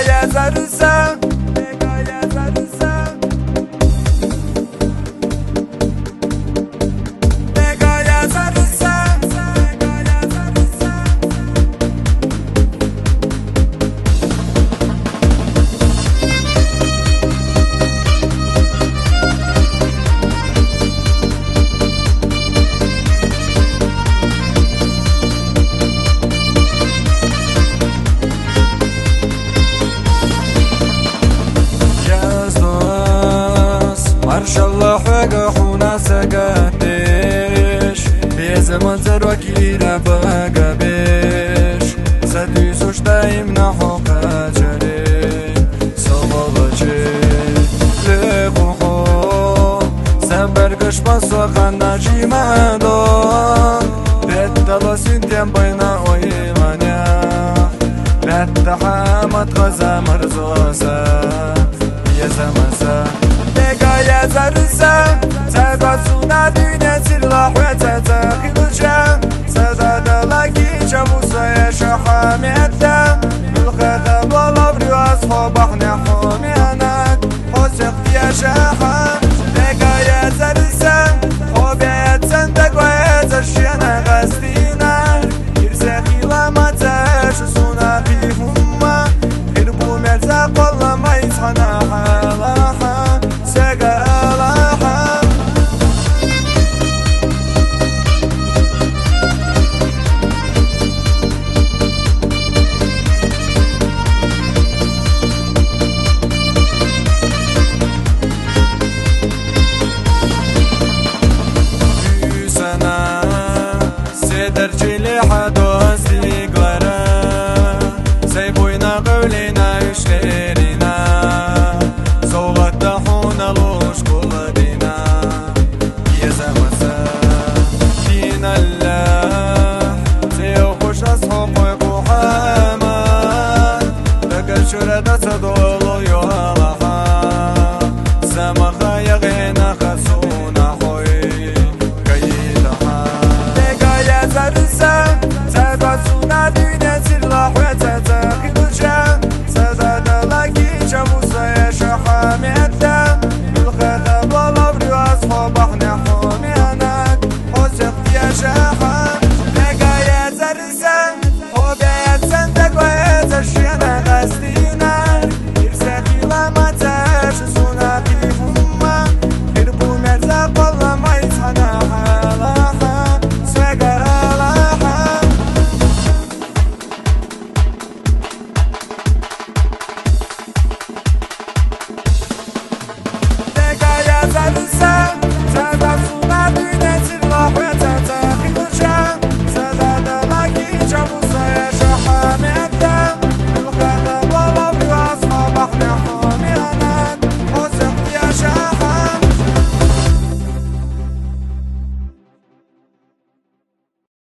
Pegaya zarısa, pegaya zarısa, pegaya zarısa, pegaya zarısa. Marşallah حقحونا سقدش في زمان زروك إلى بقبش سديسوش دايمنا حقا جري صوابجي لقوحو سنبرقش بصوغانا جيمادون بيتدلا سنتين بينا ويمانيا لا تحامت غزا مرزوزا يا زمزا Pegaya zarısa, sedasuna dünya silah ve tetakilca Sedadala ki çabusa yaşa hamiyette Mülkede balavri asfabah nehumiyanak Hosek yaşa Pegaya zarısa, hobiyet sende koyet aşyana gazdinar Girse hilama teşusuna bihumma Hirbu merza kollamayız hana halaha درجلي حدوث قرا سيبوينا قولنا يشغلنا صوغت دحونا لوش كل دينا يا زمسا دين الله سيوخش أصحاب ويقوحامان لقل شردة صدولو يوالها سمخا يغينا خسونا خوي كيدها zarısa, sedasuna dünya silah ve tetakilca Sedadala ki çabusa yaşa hamiyette Mülkede balavri asfabah nehumiyanak Hosek yaşa Pegaya zarısa, hobiyet sende koyet aşyana gazdinar Girse hilama teşusuna bihumma Hirbu merza kollamayız hana halaha Pegaya zarısa,